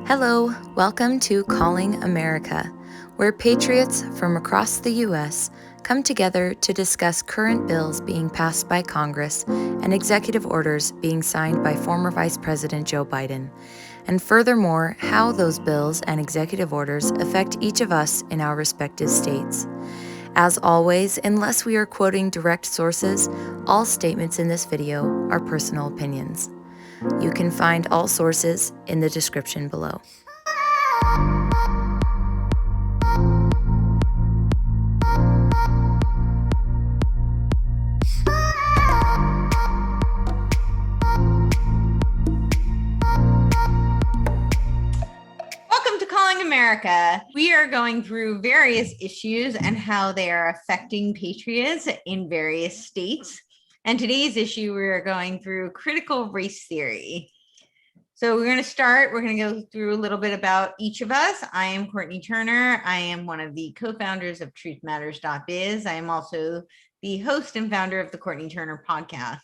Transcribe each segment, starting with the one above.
Hello, welcome to Calling America, where patriots from across the U.S. come together to discuss current bills being passed by Congress and executive orders being signed by former Vice President Joe Biden, and furthermore, how those bills and executive orders affect each of us in our respective states. As always, unless we are quoting direct sources, all statements in this video are personal opinions. You can find all sources in the description below. Welcome to Calling America. We are going through various issues and how they are affecting patriots in various states. And today's issue, we are going through critical race theory. So we're going to go through a little bit about each of us. I am Courtenay Turner. I am one of the co-founders of truthmatters.biz. I am also the host and founder of the Courtenay Turner podcast.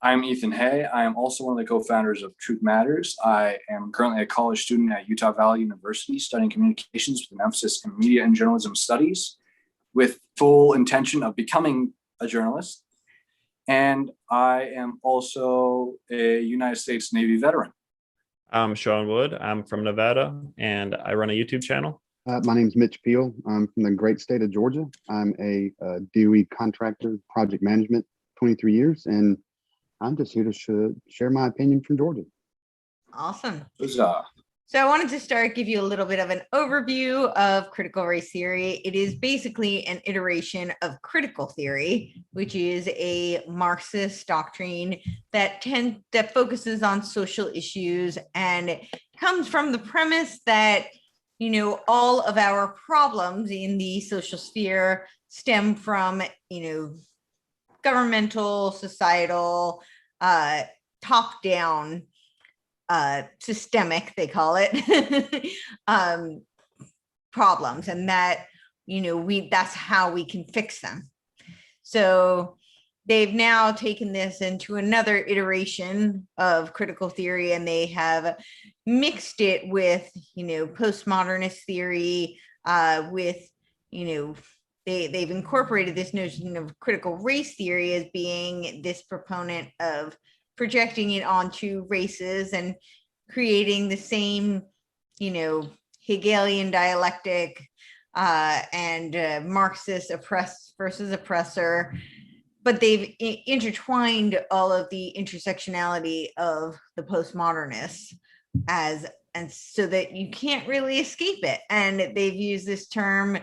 I'm Ethan Hay. I am also one of the co-founders of Truth Matters. I am currently a college student at Utah Valley University studying communications with an emphasis in media and journalism studies with full intention of becoming a journalist. And I am also a United States Navy veteran. I'm Shawn Wood. I'm from Nevada, and I run a YouTube channel. My name's Mitch Peel. I'm from the great state of Georgia. I'm a DOE contractor, project management, 23 years, and I'm just here to share my opinion from Georgia. Awesome. Huzzah. So I wanted to give you a little bit of an overview of critical race theory. It is basically an iteration of critical theory, which is a Marxist doctrine that focuses on social issues and comes from the premise that, all of our problems in the social sphere stem from, governmental, societal, top-down, systemic, they call it, problems, and that, that's how we can fix them. So they've now taken this into another iteration of critical theory, and they have mixed it with, postmodernist theory, with, they've incorporated this notion of critical race theory as being this proponent of projecting it onto races and creating the same, Hegelian dialectic and Marxist versus oppressor, but they've intertwined all of the intersectionality of the postmodernists and so that you can't really escape it. And they've used this term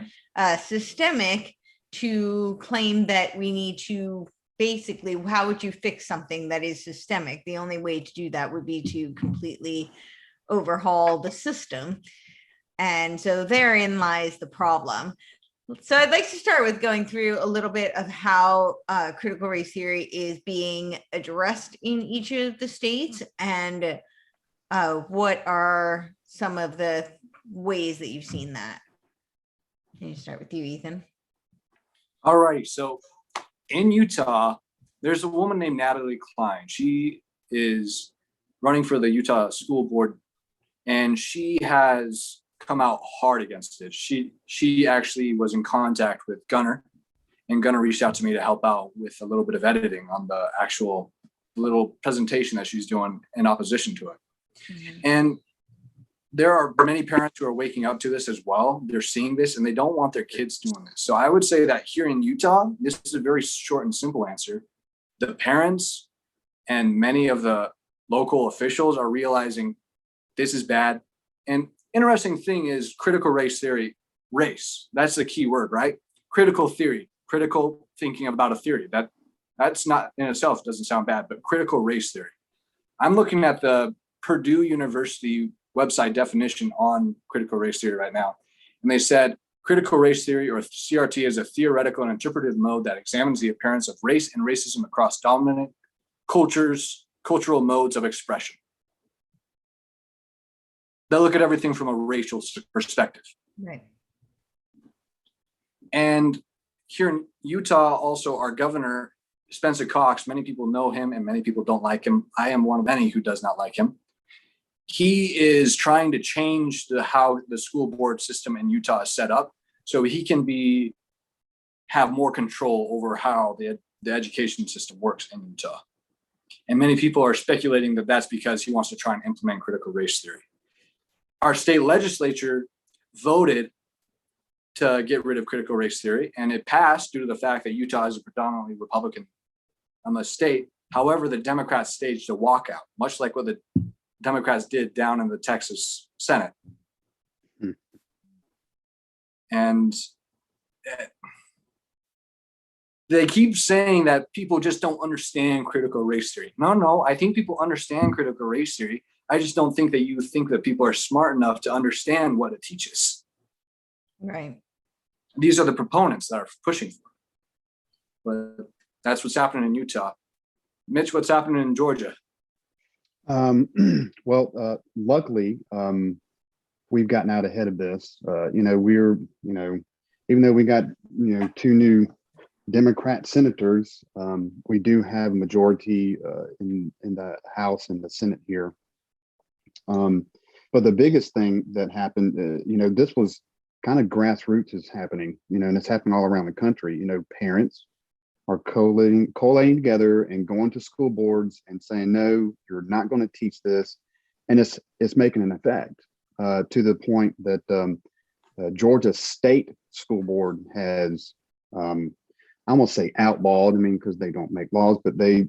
systemic to claim that we need to basically, how would you fix something that is systemic? The only way to do that would be to completely overhaul the system. And so therein lies the problem. So I'd like to start with going through a little bit of how critical race theory is being addressed in each of the states and what are some of the ways that you've seen that. Can you start with you, Ethan? All right. So in Utah, there's a woman named Natalie Klein. She is running for the Utah School Board, and she has come out hard against it. She actually was in contact with Gunner, and Gunner reached out to me to help out with a little bit of editing on the actual little presentation that she's doing in opposition to it. Mm-hmm. And there are many parents who are waking up to this as well. They're seeing this and they don't want their kids doing this. So I would say that here in Utah, this is a very short and simple answer. The parents and many of the local officials are realizing this is bad. And interesting thing is critical race theory, race. That's the key word, right? Critical theory, critical thinking about a theory. That's not in itself doesn't sound bad, but critical race theory. I'm looking at the Purdue University website definition on critical race theory right now. And they said critical race theory, or CRT, is a theoretical and interpretive mode that examines the appearance of race and racism across dominant cultural modes of expression. They look at everything from a racial perspective. Right. And here in Utah, also our governor, Spencer Cox, many people know him and many people don't like him. I am one of many who does not like him. he is trying to change how the school board system in Utah is set up, so he can have more control over how the education system works in Utah. And many people are speculating that that's because he wants to try and implement critical race theory. Our state legislature voted to get rid of critical race theory, and it passed due to the fact that Utah is a predominantly Republican state. However, the Democrats staged a walkout, much like what the Democrats did down in the Texas Senate. And they keep saying that people just don't understand critical race theory. No, I think people understand critical race theory. I just don't think that you think that people are smart enough to understand what it teaches. Right. These are the proponents that are pushing for it. But that's what's happening in Utah. Mitch, what's happening in Georgia? Well, luckily, we've gotten out ahead of this. Even though we got, two new Democrat senators, we do have a majority in the House and the Senate here. But the biggest thing that happened, this was kind of grassroots is happening, and it's happening all around the country. Parents are collating together and going to school boards and saying, no, you're not going to teach this. And it's making an effect to the point that Georgia State School Board has, I won't say outlawed, because they don't make laws, but they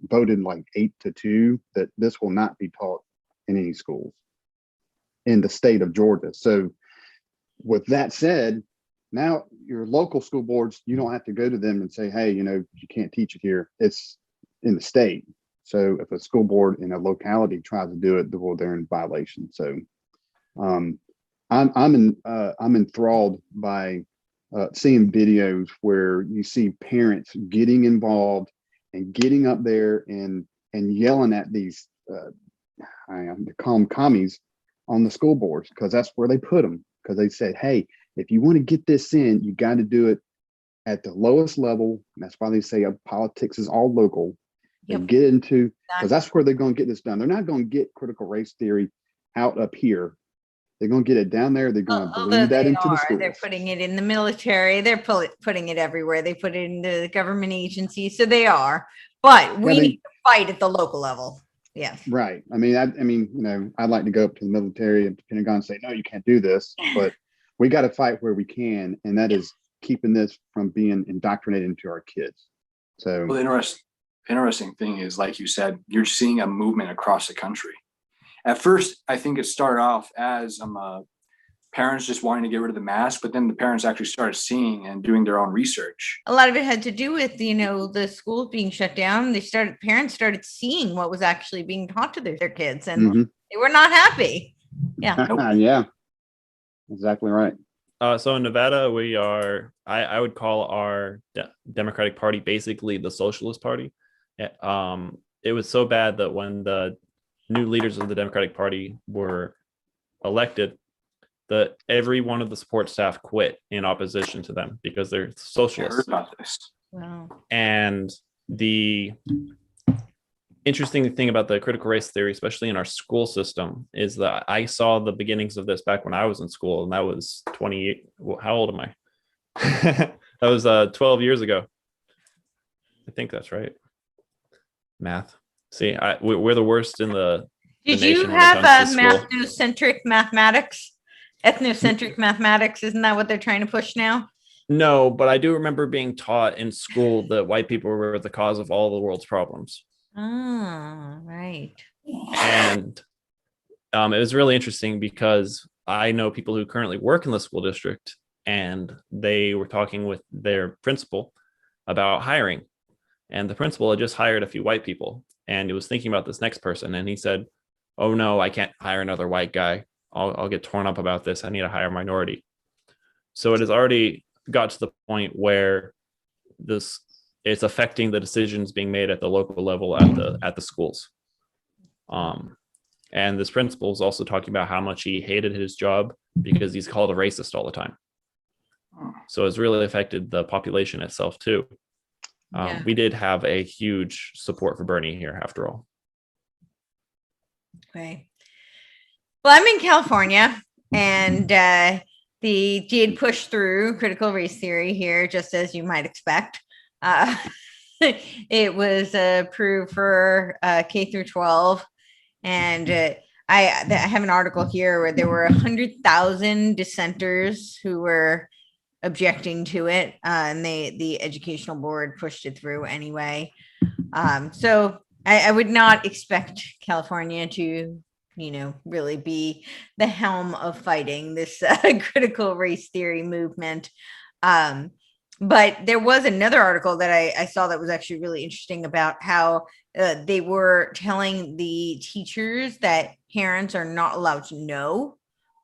voted like 8-2 that this will not be taught in any schools in the state of Georgia. So with that said, now your local school boards, you don't have to go to them and say, hey, you can't teach it here. It's in the state. So if a school board in a locality tries to do it, well, they're in violation. So I'm enthralled by seeing videos where you see parents getting involved and getting up there and yelling at these I call them commies on the school boards, because that's where they put them, because they said, hey, if you want to get this in, you got to do it at the lowest level. And that's why they say politics is all local. Yep. And get into, because that's where they're going to get this done. They're not going to get critical race theory out up here. They're going to get it down there. They're going to believe that into the schools. They're putting it in the military. They're putting it everywhere. They put it into the government agencies. So they are. But we need to fight at the local level. Yeah. Right. I'd like to go up to the military and Pentagon and say, no, you can't do this. But we got to fight where we can. And that is keeping this from being indoctrinated into our kids. So, well, the interesting thing is, like you said, you're seeing a movement across the country. At first, I think it started off as parents just wanting to get rid of the mask, but then the parents actually started seeing and doing their own research. A lot of it had to do with, the schools being shut down. Parents started seeing what was actually being taught to their kids, and they were not happy. Yeah. Yeah, exactly right. So in Nevada, we are, I would call our Democratic Party basically the Socialist Party. It was so bad that when the new leaders of the Democratic Party were elected, that every one of the support staff quit in opposition to them because they're socialists. I heard about this. Wow. And the interesting thing about the critical race theory, especially in our school system, is that I saw the beginnings of this back when I was in school, and that was 28. How old am I? That was 12 years ago. I think that's right. Math. See, we're the worst in the Did nation you have a ethnocentric mathematics? Ethnocentric mathematics, isn't that what they're trying to push now? No, but I do remember being taught in school that white people were the cause of all the world's problems. Ah, right. And it was really interesting because I know people who currently work in the school district, and they were talking with their principal about hiring. And the principal had just hired a few white people, and he was thinking about this next person. And he said, oh no, I can't hire another white guy. I'll get torn up about this. I need to hire a minority. So it has already got to the point where it's affecting the decisions being made at the local level at the schools. And this principal is also talking about how much he hated his job because he's called a racist all the time. So it's really affected the population itself too. We did have a huge support for Bernie here after all. Okay. Well, I'm in California, and they did push through critical race theory here, just as you might expect. Uh, it was approved for K through 12, and I have an article here where there were 100,000 dissenters who were objecting to it, and the educational board pushed it through anyway. So I would not expect California to, really be the helm of fighting this critical race theory movement. But there was another article that I saw that was actually really interesting about how they were telling the teachers that parents are not allowed to know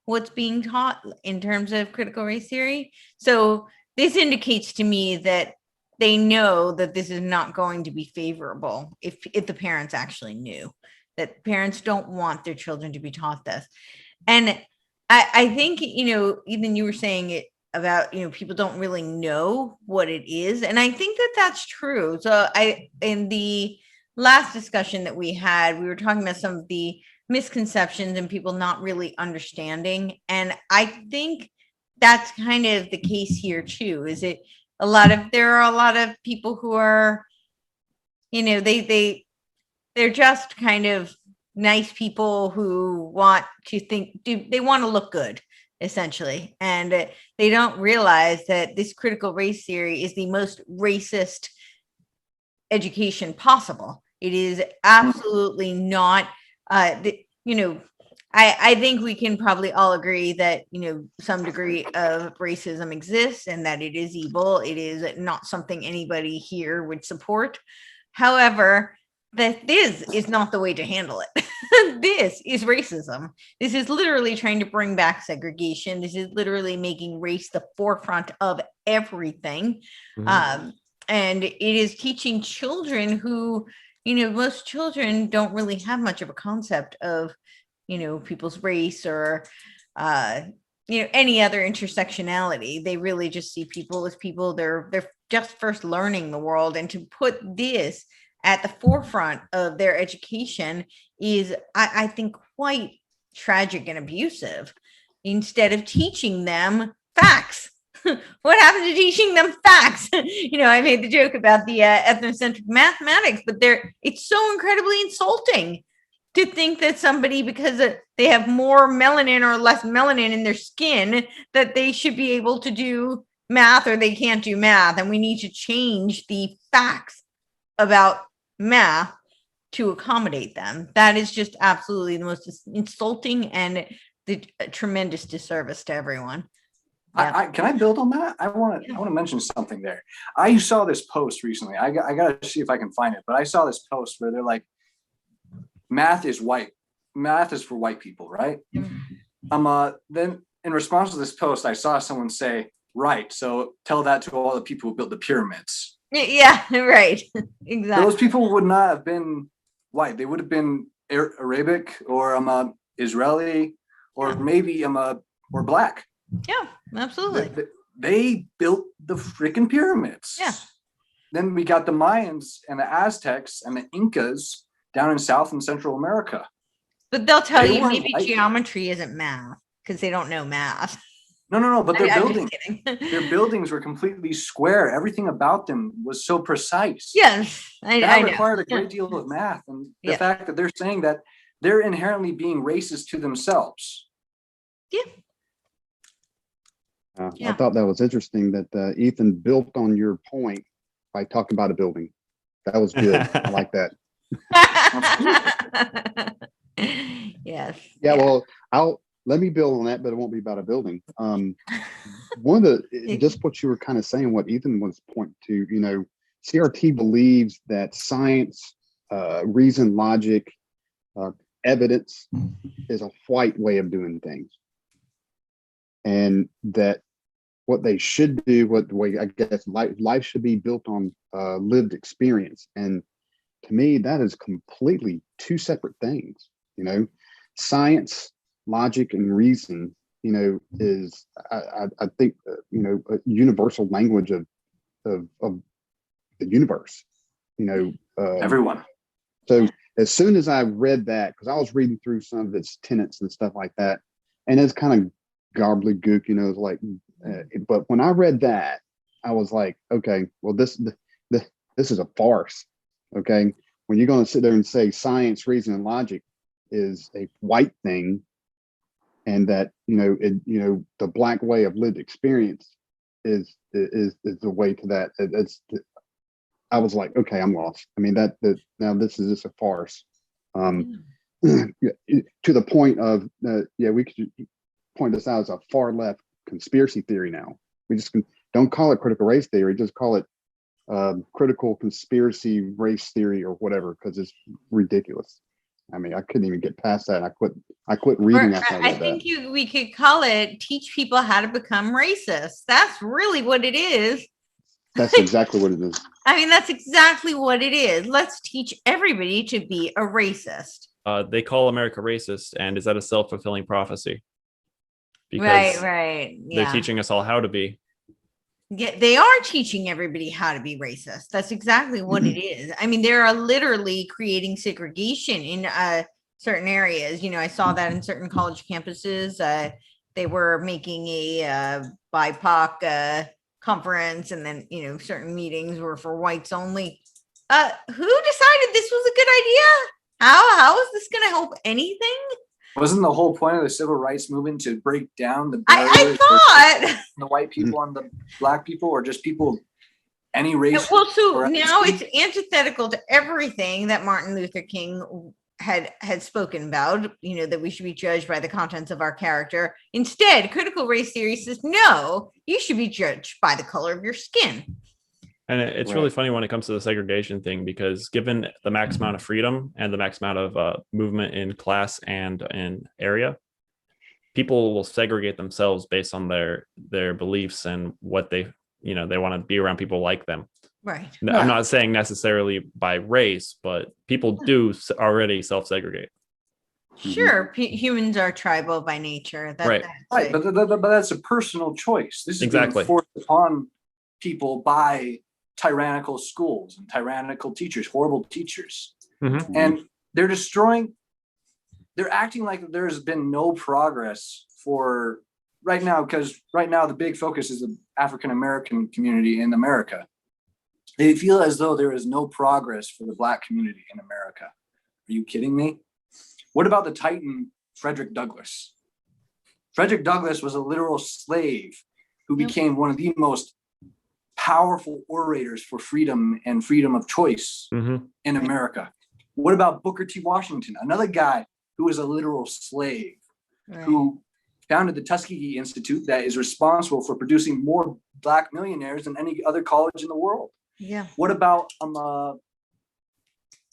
what's being taught in terms of critical race theory. So this indicates to me that they know that this is not going to be favorable if the parents actually knew that parents don't want their children to be taught this. And I think, even you were saying it about, people don't really know what it is. And I think that that's true. So in the last discussion that we had, we were talking about some of the misconceptions and people not really understanding. And I think that's kind of the case here too. There are a lot of people who are, they're just kind of nice people who want to they want to look good, essentially. And they don't realize that this critical race theory is the most racist education possible. It is absolutely not, I think we can probably all agree that, some degree of racism exists and that it is evil. It is not something anybody here would support. However, that this is not the way to handle it. This is racism. This is literally trying to bring back segregation. This is literally making race the forefront of everything. And it is teaching children who, most children don't really have much of a concept of, people's race or, any other intersectionality. They really just see people as people. They're just first learning the world, and to put this at the forefront of their education is, I think, quite tragic and abusive. Instead of teaching them facts. What happened to teaching them facts? I made the joke about the ethnocentric mathematics, but it's so incredibly insulting to think that somebody, because they have more melanin or less melanin in their skin, that they should be able to do math or they can't do math. And we need to change the facts about math to accommodate them. That is just absolutely the most insulting and the tremendous disservice to everyone. Yeah. Can I build on that? I want to mention something there. I saw this post recently. I got to see if I can find it, but I saw this post where they're like, math is white. Math is for white people, right? Then in response to this post, I saw someone say, right, so tell that to all the people who built the pyramids. Yeah, right. Exactly. Those people would not have been white. They would have been Arabic or Israeli or maybe or black. Yeah, absolutely. They built the freaking pyramids. Yeah. Then we got the Mayans and the Aztecs and the Incas down in South and Central America. But they'll tell you maybe geometry isn't math because they don't know math. No, but their buildings were completely square. Everything about them was so precise. Yes, that required a great deal of math. And the fact that they're saying that they're inherently being racist to themselves. Yeah. I thought that was interesting that Ethan built on your point by talking about a building. That was good. I like that. Yes. Yeah, well, let me build on that, but it won't be about a building. One of the, just what you were kind of saying, what Ethan was pointing to, CRT believes that science, reason, logic, evidence is a white way of doing things. And that what they should do, what the way I guess life should be built on lived experience. And to me, that is completely two separate things. Science, logic, and reason, is I think a universal language of the universe. Everyone. So as soon as I read that, because I was reading through some of its tenets and stuff like that, and it's kind of gobbledygook, you know, it's like, but when I read that, I was like, okay, well, this is a farce. Okay. When you're going to sit there and say science, reason, and logic is a white thing, and that, the black way of lived experience is the way to that. I was like, okay, I'm lost. I mean, now this is just a farce. To the point of, we could point this out as a far left conspiracy theory now. We just don't call it critical race theory, just call it critical conspiracy race theory or whatever, because it's ridiculous. I mean, I couldn't even get past that. I quit reading after I read I think we could call it teach people how to become racist. That's really what it is. That's exactly what it is. I mean, that's exactly what it is. Let's teach everybody to be a racist. They call America racist, and is that a self-fulfilling prophecy? Because right. Yeah. They're teaching us all how to be. Yeah, they are teaching everybody how to be racist. That's exactly what it is. I mean, they are literally creating segregation in certain areas. You know, I saw that in certain college campuses. They were making a BIPOC conference, and then, certain meetings were for whites only. Who decided this was a good idea? How is this going to help anything? Wasn't the whole point of the civil rights movement to break down the I thought the white people and the black people, or just people, any race? Well, so now it's antithetical to everything that Martin Luther King had spoken about, that we should be judged by the contents of our character. Instead, critical race theory says, no, you should be judged by the color of your skin. And it's really funny when it comes to the segregation thing, because given the max amount of freedom and the max amount of movement in class and in area, people will segregate themselves based on their beliefs and what they want to be around people like them. Right. I'm not saying necessarily by race, but people do already self-segregate. Sure, humans are tribal by nature. Right. But that's a personal choice. This is exactly being forced upon people by tyrannical schools and tyrannical teachers, horrible teachers. And they're acting like there's been no progress for right now, because right now the big focus is the African-American community in America. They feel as though there is no progress for the Black community in America. Are you kidding me? What about the Titan Frederick Douglass? Frederick Douglass was a literal slave who became one of the most powerful orators for freedom and freedom of choice in America. What about Booker T. Washington, another guy who was a literal slave, who founded the Tuskegee Institute that is responsible for producing more Black millionaires than any other college in the world? Yeah. What about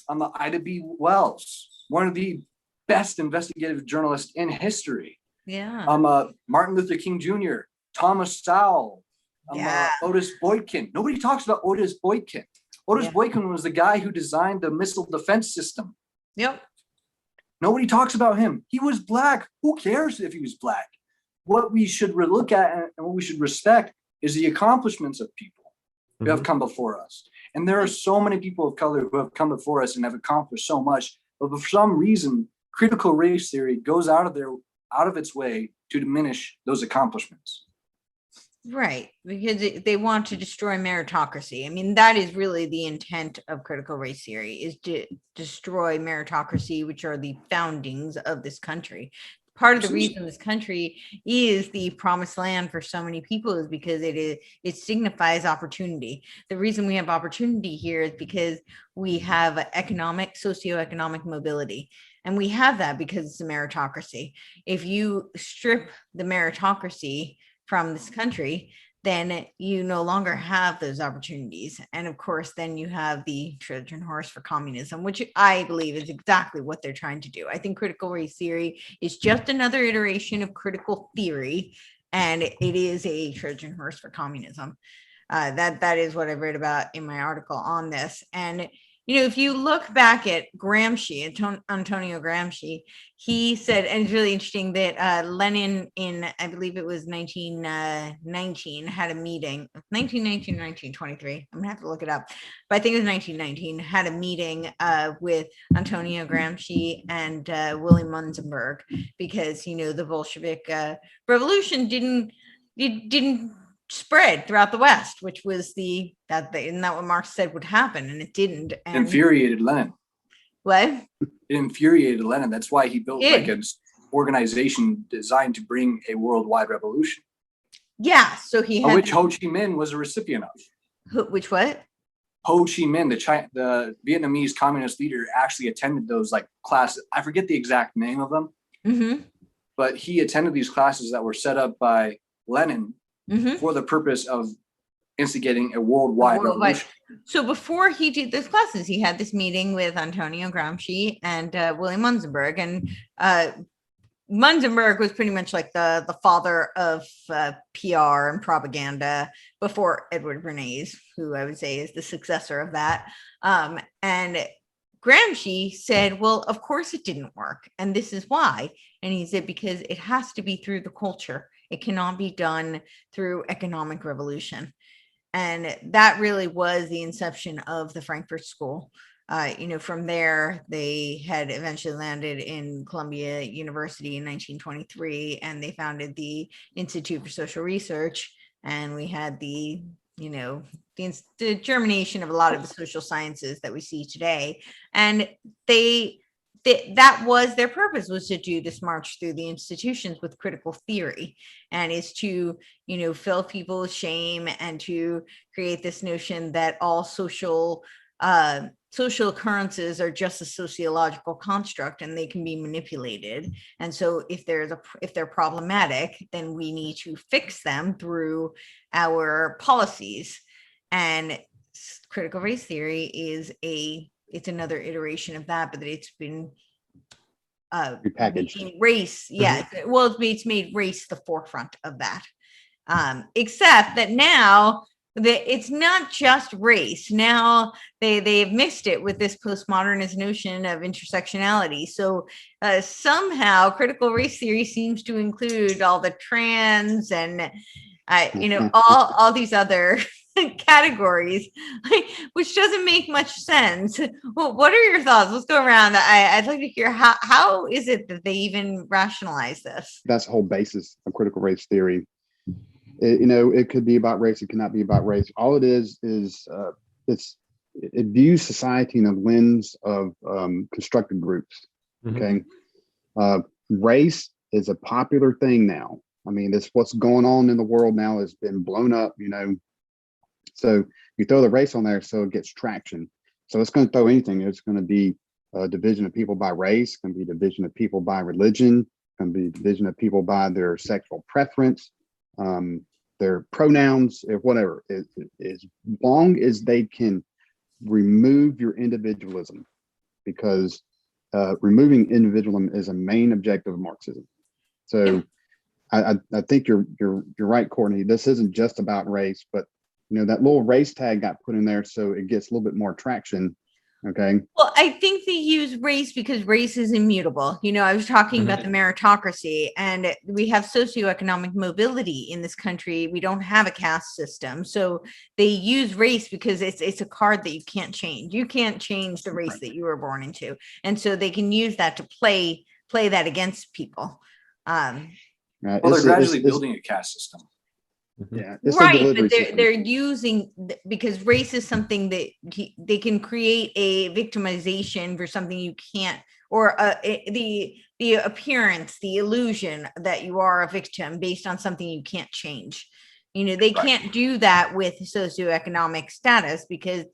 Ida B. Wells, one of the best investigative journalists in history? Yeah. Martin Luther King Jr., Thomas Sowell, Otis Boykin. Nobody talks about Otis Boykin. Otis Boykin was the guy who designed the missile defense system. Yep. Nobody talks about him. He was Black. Who cares if he was Black? What we should look at and what we should respect is the accomplishments of people who have come before us. And there are so many people of color who have come before us and have accomplished so much, but for some reason, critical race theory goes out of its way to diminish those accomplishments. Right, because they want to destroy meritocracy. I mean, that is really the intent of critical race theory, is to destroy meritocracy, which are the foundings of this country. Part of the reason this country is the promised land for so many people is because it signifies opportunity. The reason we have opportunity here is because we have socioeconomic mobility. And we have that because it's a meritocracy. If you strip the meritocracy from this country, then you no longer have those opportunities. And of course, then you have the Trojan horse for communism, which I believe is exactly what they're trying to do. I think critical race theory is just another iteration of critical theory, and it is a Trojan horse for communism. That is what I read about in my article on this. And if you look back at Gramsci, Antonio Gramsci, he said, and it's really interesting that Lenin in, I believe it was 1919, had a meeting, 1919 or 1923. I'm gonna have to look it up, but I think it was 1919, had a meeting with Antonio Gramsci and Willy Munzenberg, because, the Bolshevik revolution didn't spread throughout the West, which was isn't that what Marx said would happen, and it didn't. And infuriated Lenin. What? It infuriated Lenin. That's why he built like an organization designed to bring a worldwide revolution. Yeah, so he had which Ho Chi Minh was a recipient of. Which what? Ho Chi Minh, the Vietnamese communist leader, actually attended those like classes. I forget the exact name of them, but he attended these classes that were set up by Lenin for the purpose of instigating a worldwide revolution. So before he did those classes, he had this meeting with Antonio Gramsci and William Munzenberg, and Munzenberg was pretty much like the father of PR and propaganda before Edward Bernays, who I would say is the successor of that. And Gramsci said, well, of course it didn't work, and this is why. And he said, because it has to be through the culture. It cannot be done through economic revolution. And that really was the inception of the Frankfurt School. From there, they had eventually landed in Columbia University in 1923, and they founded the Institute for Social Research. And we had the germination of a lot of the social sciences that we see today. And that was their purpose, was to do this march through the institutions with critical theory, and is to fill people with shame and to create this notion that all social occurrences are just a sociological construct and they can be manipulated. And so if they're problematic, then we need to fix them through our policies. And critical race theory is it's another iteration of that, but it's been repackaged. Race, yeah. Well, it's made race the forefront of that. Except that now it's not just race. Now they've mixed it with this postmodernist notion of intersectionality. So somehow critical race theory seems to include all the trans and all these other categories, which doesn't make much sense. Well, what are your thoughts? Let's go around. I'd like to hear how is it that they even rationalize this? That's the whole basis of critical race theory. It could be about race. It cannot be about race. All it is it views society in a lens of constructed groups. Okay, race is a popular thing now. I mean, that's what's going on in the world now. Has been blown up. So you throw the race on there, so it gets traction. So it's going to throw anything. It's going to be a division of people by race. It's going to be a division of people by religion. It's going to be a division of people by their sexual preference, their pronouns, or whatever. As long as they can remove your individualism, because removing individualism is a main objective of Marxism. So I think you're right, Courtney. This isn't just about race, but that little race tag got put in there so it gets a little bit more traction. Okay. Well, I think they use race because race is immutable. I was talking about the meritocracy, and we have socioeconomic mobility in this country. We don't have a caste system. So they use race because it's a card that you can't change. You can't change the race that you were born into. And so they can use that to play that against people. Well, they're gradually building a caste system. Yeah, right, but they're using, because race is something that they can create a victimization for something you can't, or the appearance, the illusion that you are a victim based on something you can't change. They can't do that with socioeconomic status, because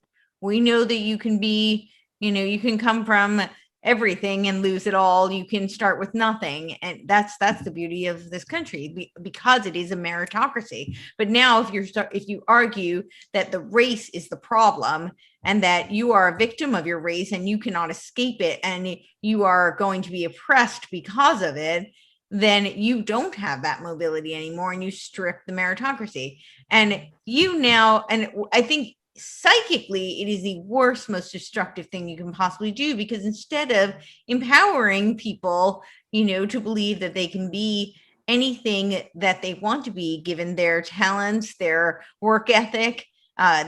we know that you can be, you can come from everything and lose it all. You can start with nothing, and that's the beauty of this country, because it is a meritocracy. But now if you argue that the race is the problem and that you are a victim of your race and you cannot escape it and you are going to be oppressed because of it, then you don't have that mobility anymore, and you strip the meritocracy. And and I think psychically, it is the worst, most destructive thing you can possibly do, because instead of empowering people, to believe that they can be anything that they want to be, given their talents, their work ethic,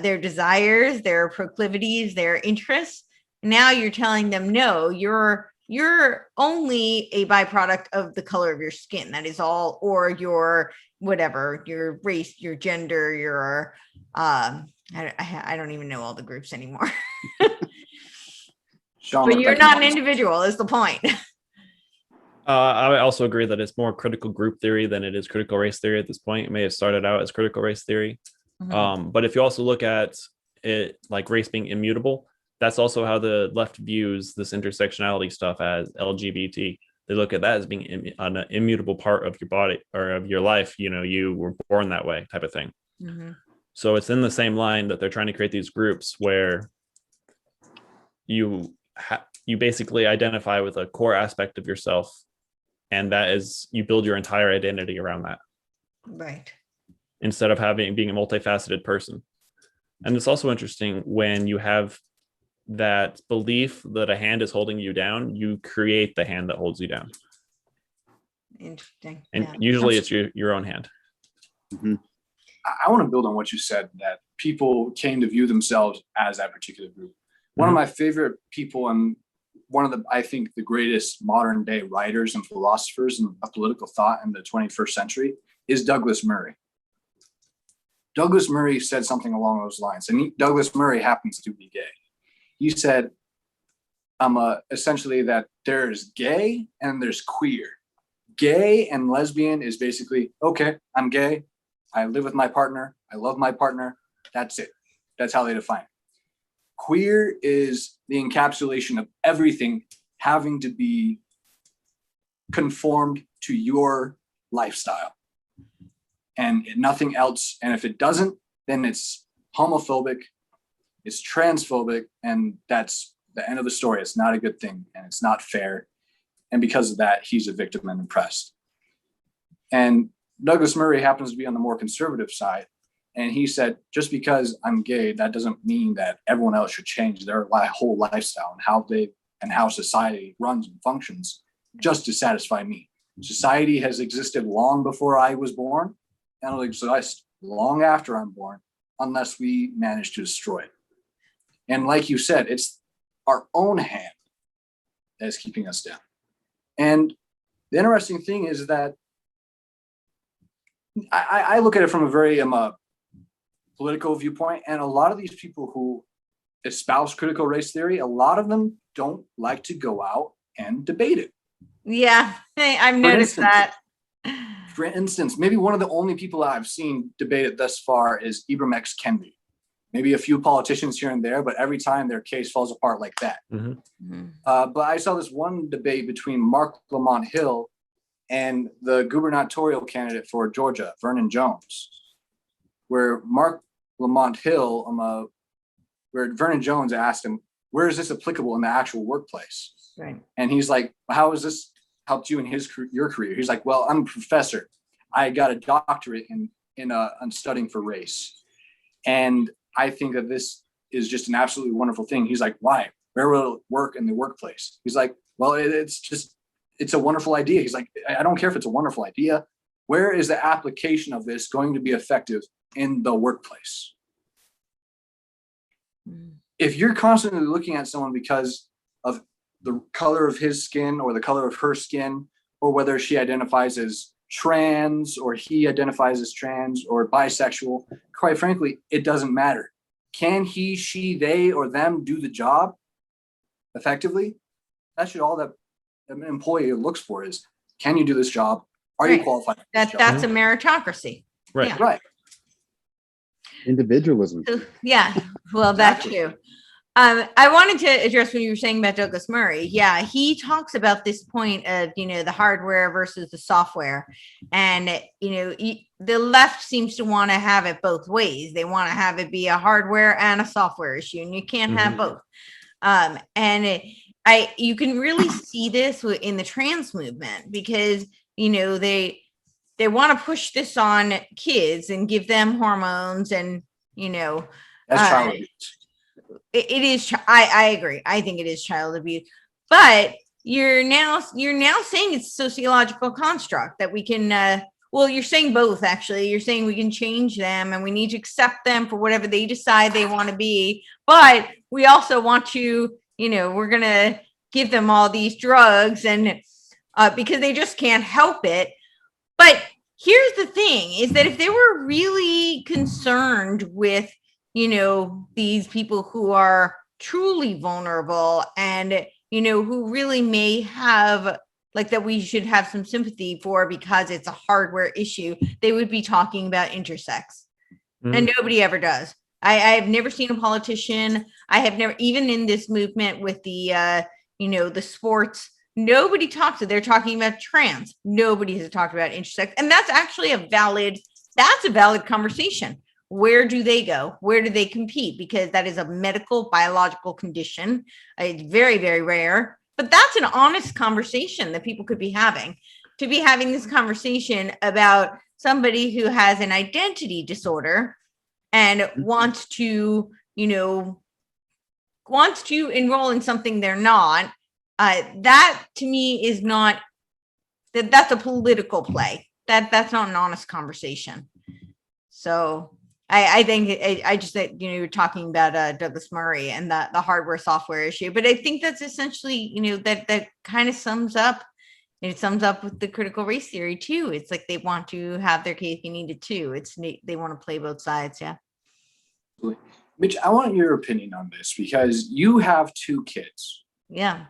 their desires, their proclivities, their interests, now you're telling them, no, you're only a byproduct of the color of your skin. That is all, or your whatever, your race, your gender, your I don't even know all the groups anymore. Shawn, But what you're about not an you? individual is the point. I also agree that it's more critical group theory than it is critical race theory at this point. It may have started out as critical race theory. But if you also look at it like race being immutable, that's also how the left views this intersectionality stuff as LGBT. They look at that as being an immutable part of your body or of your life. You were born that way type of thing. So it's in the same line that they're trying to create these groups where you basically identify with a core aspect of yourself, and that is, you build your entire identity around that. Right. Instead of being a multifaceted person. And it's also interesting when you have that belief that a hand is holding you down, you create the hand that holds you down. Interesting. And usually it's your own hand. I want to build on what you said, that people came to view themselves as that particular group. One of my favorite people, and one of the, I think, the greatest modern day writers and philosophers of political thought in the 21st century is Douglas Murray. Douglas Murray said something along those lines, and Douglas Murray happens to be gay. He said, essentially, that there's gay and there's queer. Gay and lesbian is basically, okay, I'm gay, I live with my partner, I love my partner, that's it. That's how they define it. Queer is the encapsulation of everything having to be conformed to your lifestyle and nothing else. And if it doesn't, then it's homophobic, it's transphobic, and that's the end of the story. It's not a good thing, and it's not fair. And because of that, he's a victim and oppressed. And Douglas Murray happens to be on the more conservative side. And he said, just because I'm gay, that doesn't mean that everyone else should change their whole lifestyle and how society runs and functions just to satisfy me. Society has existed long before I was born, and it'll exist long after I'm born, unless we manage to destroy it. And like you said, it's our own hand that is keeping us down. And the interesting thing is that I look at it from a very political viewpoint, and a lot of these people who espouse critical race theory, a lot of them don't like to go out and debate it. Yeah, I've noticed that. For instance, maybe one of the only people I've seen debate it thus far is Ibram X. Kendi. Maybe a few politicians here and there, but every time their case falls apart like that. But I saw this one debate between Mark Lamont Hill and the gubernatorial candidate for Georgia, Vernon Jones, where Mark Lamont Hill, where Vernon Jones asked him, where is this applicable in the actual workplace? Right. And he's like, how has this helped you in your career? He's like, well, I'm a professor. I got a doctorate in studying for race. And I think that this is just an absolutely wonderful thing. He's like, why? Where will it work in the workplace? He's like, well, it's a wonderful idea. He's like, I don't care if it's a wonderful idea. Where is the application of this going to be effective in the workplace? If you're constantly looking at someone because of the color of his skin or the color of her skin, or whether she identifies as trans or he identifies as trans or bisexual, quite frankly, it doesn't matter. Can he, she, they, or them do the job effectively? That should all that an employee looks for is, can you do this job? Are you qualified for this job? That's a meritocracy. Right. Yeah. Right. Individualism. Yeah, well, that too. I wanted to address what you were saying about Douglas Murray. Yeah, he talks about this point of, the hardware versus the software. And, the left seems to want to have it both ways. They want to have it be a hardware and a software issue, and you can't have both. You can really see this in the trans movement, because, they want to push this on kids and give them hormones and, That's child abuse. It is. I agree. I think it is child abuse. But you're now saying it's a sociological construct that we can. Well, you're saying both, actually. You're saying we can change them and we need to accept them for whatever they decide they want to be. But we also want to, we're going to give them all these drugs and because they just can't help it. But here's the thing is that if they were really concerned with, these people who are truly vulnerable and, who really may have like that we should have some sympathy for because it's a hardware issue, they would be talking about intersex. And nobody ever does. I have never seen a politician. I have never, even in this movement with the, the sports, nobody talks. They're talking about trans. Nobody has talked about intersex. And that's actually a valid conversation. Where do they go? Where do they compete? Because that is a medical, biological condition. It's very, very rare. But that's an honest conversation that people could be having. To be having this conversation about somebody who has an identity disorder and wants to enroll in something they're not, that to me is not, that's a political play. That's not an honest conversation. So I think I just said, you're talking about Douglas Murray and the hardware software issue, but I think that's essentially, that kind of sums up. It sums up with the critical race theory too. It's like they want to have their cake and eat it too. They want to play both sides. Yeah. Mitch, I want your opinion on this because you have 2 kids. Yeah.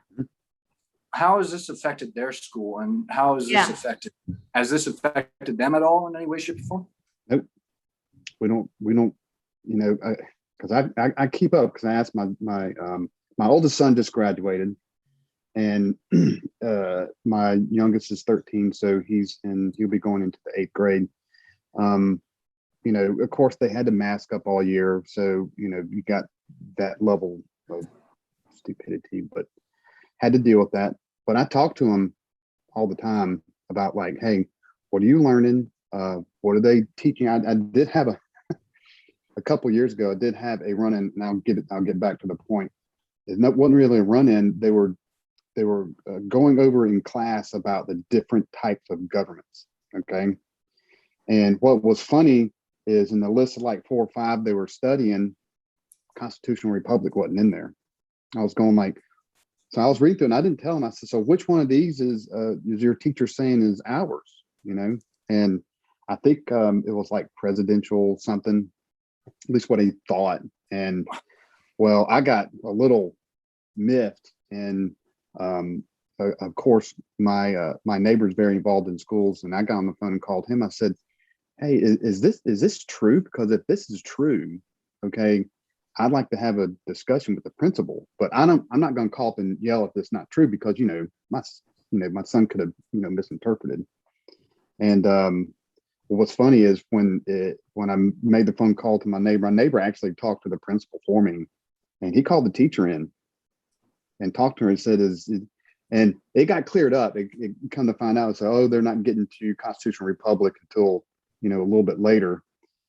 How has this affected their school, and how has this affected them at all in any way, shape, or form? Nope. We don't, because I keep up because I asked my oldest son just graduated, and my youngest is 13, so he'll be going into the 8th grade. Of course they had to mask up all year, so you got that level of stupidity, but had to deal with that. But I talk to him all the time about like, hey, what are you learning? What are they teaching? I did have a couple of years ago, I did have a run-in, and I'll get back to the point. It wasn't really a run-in. They were going over in class about the different types of governments. Okay. And what was funny is in the list of like 4 or 5 they were studying, constitutional republic wasn't in there. I was going like, so I was reading through and I didn't tell him. I said, so which one of these is your teacher saying is ours? And I think it was like presidential something, at least what he thought. And well, I got a little miffed, and of course my neighbor's very involved in schools, and I got on the phone and called him. I said, hey, is this true? Because if this is true, okay, I'd like to have a discussion with the principal, but I'm not going to call up and yell if it's not true, because my son could have misinterpreted. And what's funny is when I made the phone call to my neighbor actually talked to the principal for me, and he called the teacher in and talked to her and said, and it got cleared up. It come to find out, so they're not getting to constitutional republic until a little bit later.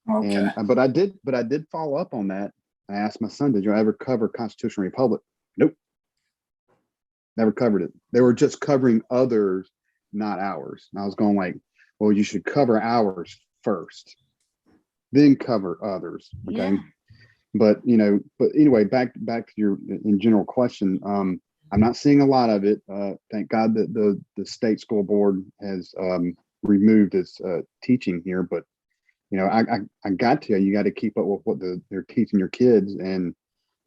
Okay. And but I did follow up on that. I asked my son, did you ever cover constitutional republic? Nope, never covered it. They were just covering others, not ours. And I was going like, well, you should cover ours first, then cover others. Okay. Yeah. But anyway, back to your in general question. I'm not seeing a lot of it. Thank God that the state school board has removed its teaching here. But I got you got to keep up with what they're teaching your kids. And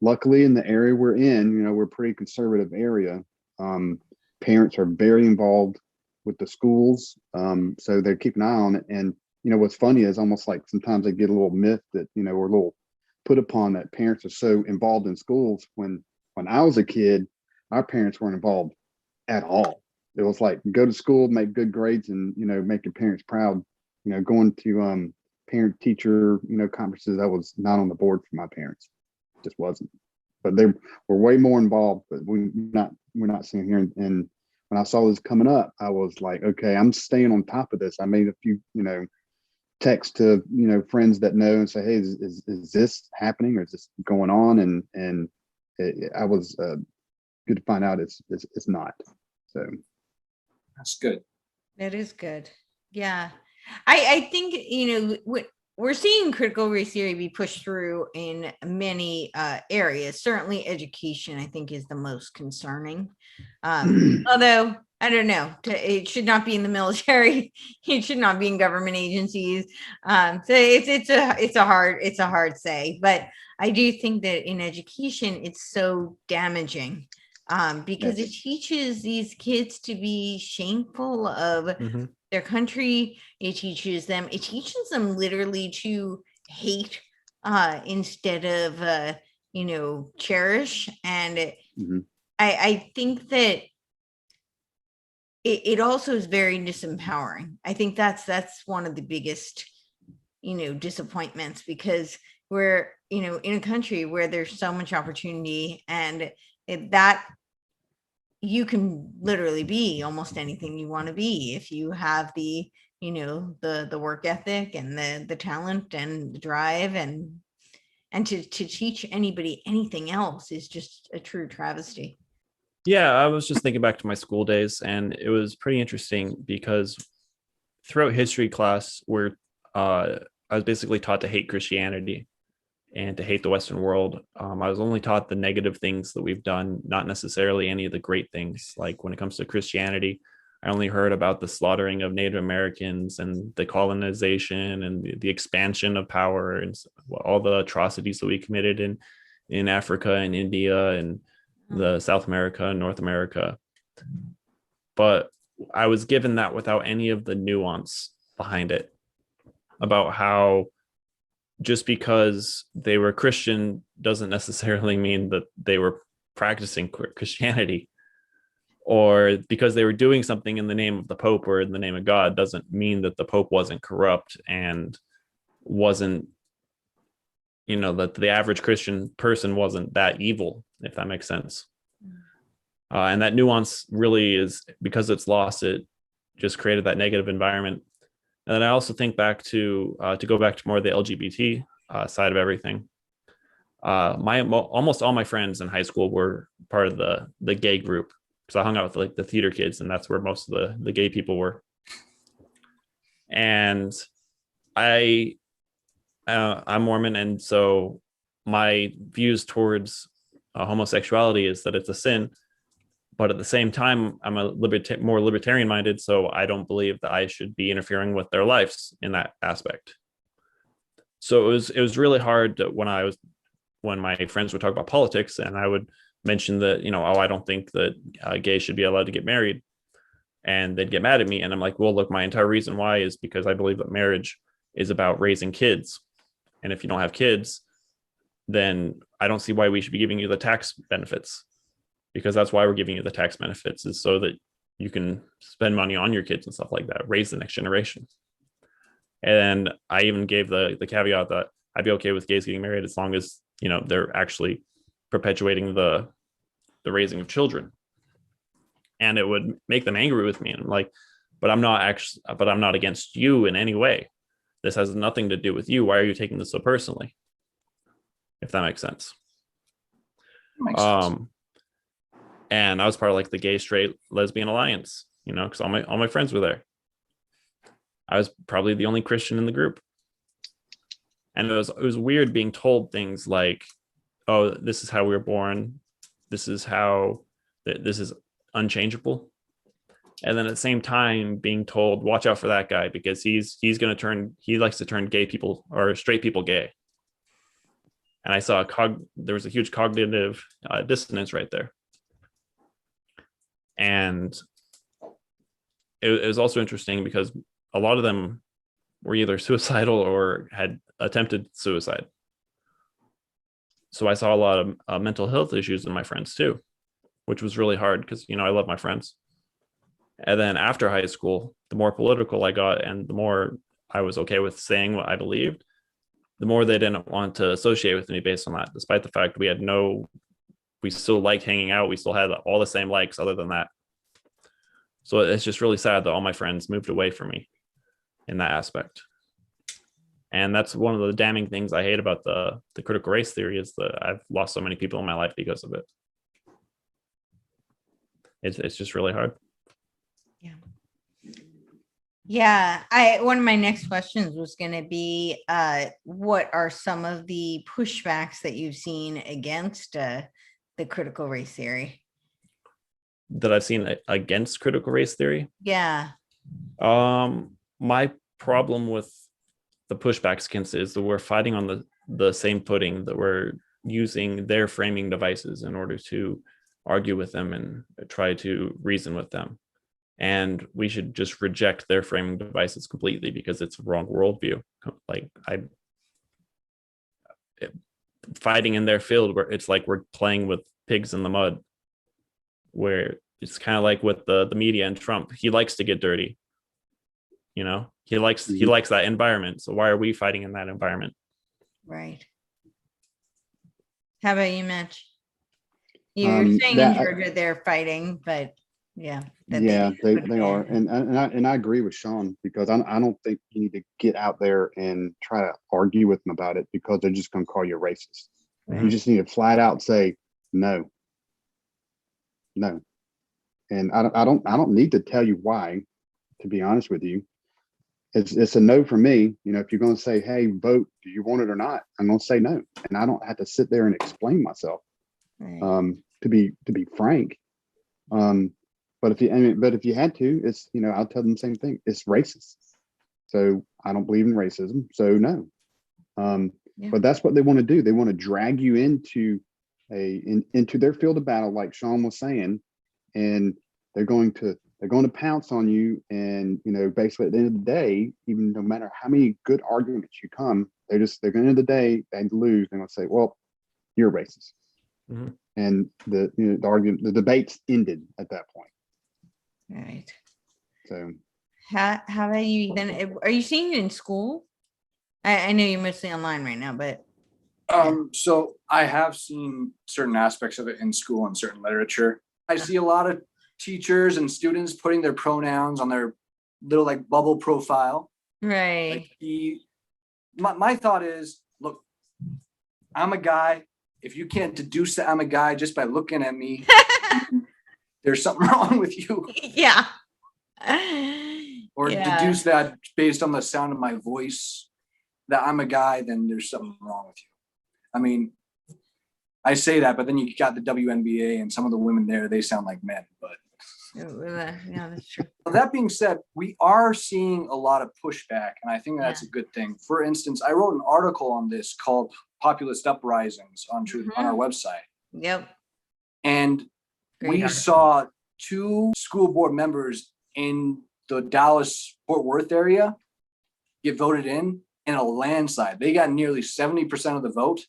luckily, in the area we're in, we're a pretty conservative area. Parents are very involved with the schools, so they're keeping an eye on it. And what's funny is almost like sometimes they get a little myth that we're a little put upon that parents are so involved in schools. When I was a kid, our parents weren't involved at all. It was like go to school, make good grades, and make your parents proud. Going to parent teacher conferences, I was not on the board for my parents, just wasn't. But they were way more involved. But we're not seeing here. And when I saw this coming up, I was like, okay, I'm staying on top of this. I made a few text to, friends that know and say, hey, is this happening or is this going on? And I was good to find out it's not. So That's good. That is good. Yeah. I think, we're seeing critical race theory be pushed through in many areas. Certainly education, I think, is the most concerning. Although, I don't know, it should not be in the military. It should not be in government agencies. So it's a hard say, but I do think that in education, it's so damaging because it teaches these kids to be shameful of their country. It teaches them literally to hate instead of cherish. And I think that it also is very disempowering. I think that's one of the biggest disappointments, because we're in a country where there's so much opportunity, and that you can literally be almost anything you want to be if you have the the work ethic and the talent and the drive, and to teach anybody anything else is just a true travesty. Yeah, I was just thinking back to my school days, and it was pretty interesting because throughout history class, where I was basically taught to hate Christianity and to hate the Western world. I was only taught the negative things that we've done, not necessarily any of the great things. Like when it comes to Christianity, I only heard about the slaughtering of Native Americans and the colonization and the expansion of power and all the atrocities that we committed in Africa and India and the South America and North America. But I was given that without any of the nuance behind it, about how just because they were Christian doesn't necessarily mean that they were practicing Christianity, or because they were doing something in the name of the Pope or in the name of God doesn't mean that the Pope wasn't corrupt and wasn't, that the average Christian person wasn't that evil, if that makes sense. And that nuance really is, because it's lost, it just created that negative environment. And then I also think back to go back to more of the LGBT side of everything. Almost all my friends in high school were part of the gay group, because I hung out with like the theater kids, and that's where most of the gay people were. And I'm Mormon, and so my views towards homosexuality is that it's a sin. But at the same time, I'm more libertarian minded, so I don't believe that I should be interfering with their lives in that aspect. So it was really hard when my friends would talk about politics, and I would mention that, I don't think that gays should be allowed to get married, and they'd get mad at me. And I'm like, well, look, my entire reason why is because I believe that marriage is about raising kids, and if you don't have kids, then I don't see why we should be giving you the tax benefits. Because that's why we're giving you the tax benefits, is so that you can spend money on your kids and stuff like that, raise the next generation. And I even gave the caveat that I'd be okay with gays getting married as long as, they're actually perpetuating the raising of children. And it would make them angry with me. And I'm like, but I'm not against you in any way. This has nothing to do with you. Why are you taking this so personally? If that makes sense. Makes sense. And I was part of like the gay, straight, lesbian alliance, because all my friends were there. I was probably the only Christian in the group. And it was weird being told things like, oh, this is how we were born. This is unchangeable. And then at the same time being told, watch out for that guy, because he likes to turn gay people or straight people gay. And I saw there was a huge cognitive dissonance right there. And it was also interesting because a lot of them were either suicidal or had attempted suicide. So I saw a lot of mental health issues in my friends too, which was really hard because, I love my friends. And then after high school, the more political I got and the more I was okay with saying what I believed, the more they didn't want to associate with me based on that, despite the fact we still liked hanging out. We still had all the same likes other than that. So it's just really sad that all my friends moved away from me in that aspect. And that's one of the damning things I hate about the critical race theory, is that I've lost so many people in my life because of it. It's just really hard. Yeah, one of my next questions was going to be, what are some of the pushbacks that you've seen against the critical race theory? That I've seen against critical race theory. Yeah. My problem with the pushbacks against it is that we're fighting on the same footing, that we're using their framing devices in order to argue with them and try to reason with them. And we should just reject their framing devices completely because it's a wrong worldview. Like fighting in their field, where it's like we're playing with pigs in the mud, where it's kind of like with the media and Trump. He likes to get dirty. You know, he likes that environment. So why are we fighting in that environment? Right. How about you, Mitch? You're saying in Georgia they're fighting, but yeah. Yeah, they are. And I agree with Shawn, because I don't think you need to get out there and try to argue with them about it, because they're just going to call you a racist. Right. You just need to flat out say no. And I don't need to tell you why, to be honest with you. It's a no for me. You know, if you're going to say, hey, vote, do you want it or not? I'm going to say no. And I don't have to sit there and explain myself, Right. to be frank. But if you had to, it's, you know, I'll tell them the same thing. It's racist. So I don't believe in racism. So no. Yeah. But that's what they want to do. They want to drag you into their field of battle, like Shawn was saying, and they're going to pounce on you. And, you know, basically at the end of the day, even no matter how many good arguments you come, they're going to end of the day, they lose. They're going to say, well, you're racist. Mm-hmm. And the argument, the debate's ended at that point. Right. So How about you, Ethan? Are you seeing it in school? I know you're mostly online right now, but So I have seen certain aspects of it in school and certain literature. I see a lot of teachers and students putting their pronouns on their little like bubble profile. right. Like my thought is, look, I'm a guy. If you can't deduce that I'm a guy just by looking at me, there's something wrong with you. Yeah. Or deduce that based on the sound of my voice that I'm a guy, then there's something wrong with you. I mean, I say that, but then you got the WNBA and some of the women there, they sound like men. But yeah, that's true. that being said, we are seeing a lot of pushback, and I think that's a good thing. For instance, I wrote an article on this called Populist Uprisings on our website. Yep. And Great article. saw 2 school board members in the Dallas-Fort Worth area get voted in a landslide. They got nearly 70% of the vote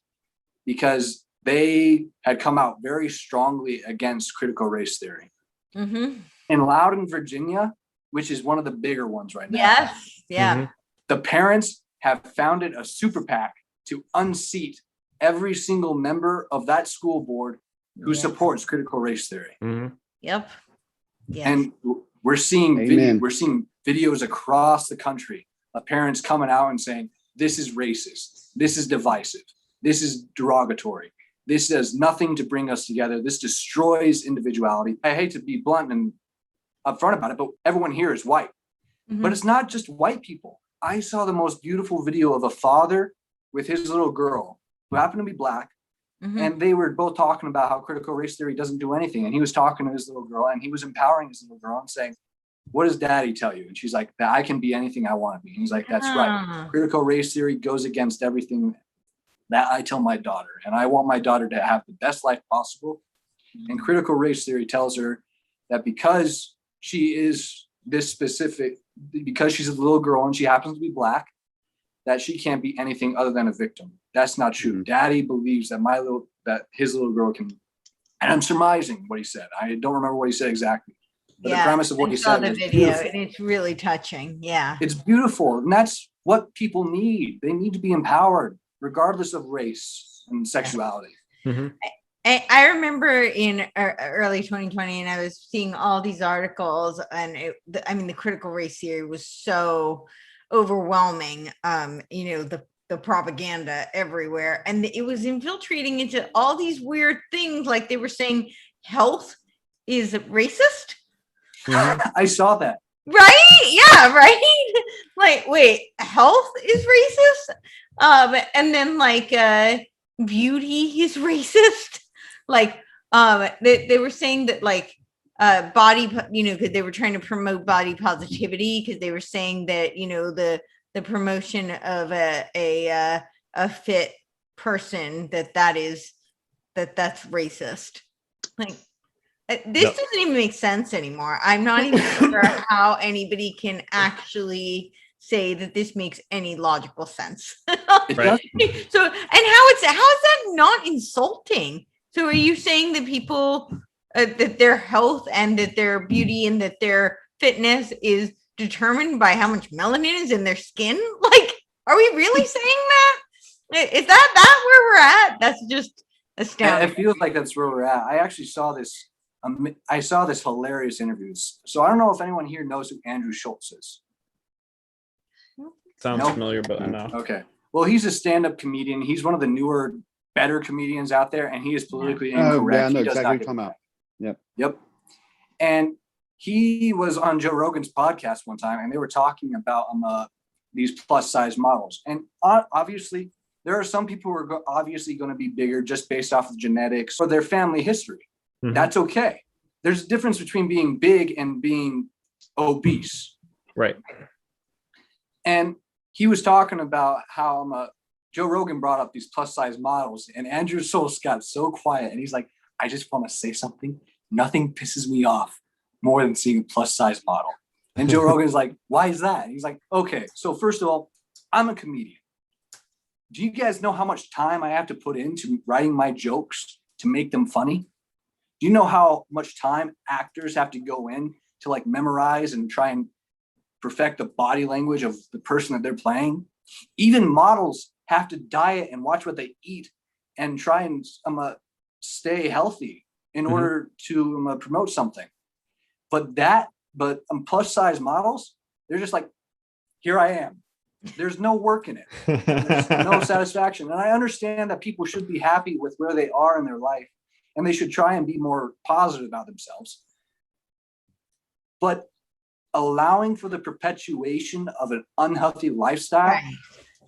because they had come out very strongly against critical race theory. Mm-hmm. In Loudoun, Virginia, which is one of the bigger ones right now. Yes. Yeah. Mm-hmm. The parents have founded a super PAC to unseat every single member of that school board who supports critical race theory. Mm-hmm. Yep. Yes. And we're seeing Amen. videos across the country of parents coming out and saying, this is racist, this is divisive, this is derogatory, this does nothing to bring us together, this destroys individuality. I hate to be blunt and upfront about it, but everyone here is white. Mhm. But it's not just white people. I saw the most beautiful video of a father with his little girl who happened to be black. Mhm. And they were both talking about how critical race theory doesn't do anything. And he was talking to his little girl and he was empowering his little girl and saying, what does daddy tell you? And she's like, that I can be anything I want to be. And he's like, that's right. Critical race theory goes against everything that I tell my daughter. And I want my daughter to have the best life possible. And critical race theory tells her that because she is this specific, because she's a little girl and she happens to be black, that she can't be anything other than a victim. That's not true. Mm-hmm. Daddy believes that his little girl can, and I'm surmising what he said. I don't remember what he said exactly. But the premise of what he said was video, beautiful. and it's really touching. Yeah. It's beautiful. And that's what people need. They need to be empowered, regardless of race and sexuality. Mm-hmm. I remember in early 2020, and I was seeing all these articles, and the critical race theory was so overwhelming, the propaganda everywhere. And it was infiltrating into all these weird things. Like they were saying health is racist. I saw that. Right? Yeah, right. Like, wait, health is racist? And then like beauty is racist. Like, they were saying that like body, because they were trying to promote body positivity, because they were saying that, the promotion of a fit person, that's racist. Like, this doesn't even make sense anymore. I'm not even sure how anybody can actually say that this makes any logical sense. Right. So, and how is that not insulting? So are you saying that people, that their health and that their beauty and that their fitness is determined by how much melanin is in their skin? Like, are we really saying that? Is that where we're at? That's just astounding. It feels like that's where we're at. I actually saw this. I saw this hilarious interview. So I don't know if anyone here knows who Andrew Schultz is. Sounds Nope. familiar, but no. Okay. Well, he's a stand-up comedian. He's one of the newer, better comedians out there, and he is politically incorrect. Oh, yeah, I know He does exactly not what you're give talking a about. crap. Yep. And he was on Joe Rogan's podcast one time, and they were talking about these plus-size models. And obviously, there are some people who are obviously going to be bigger just based off of genetics or their family history. Mhm. That's okay. There's a difference between being big and being obese. Right. And he was talking about how Joe Rogan brought up these plus size models, and Andrew Schultz got so quiet, and he's like, I just want to say something. Nothing pisses me off more than seeing a plus size model. And Joe Rogan's like, why is that? And he's like, okay, so first of all, I'm a comedian. Do you guys know how much time I have to put into writing my jokes to make them funny? Do you know how much time actors have to go in to like memorize and try and perfect the body language of the person that they're playing? Even models have to diet and watch what they eat and try and stay healthy in order to promote something. But plus size models, they're just like, here I am. There's no work in it. There's no satisfaction. And I understand that people should be happy with where they are in their life, and they should try and be more positive about themselves. But allowing for the perpetuation of an unhealthy lifestyle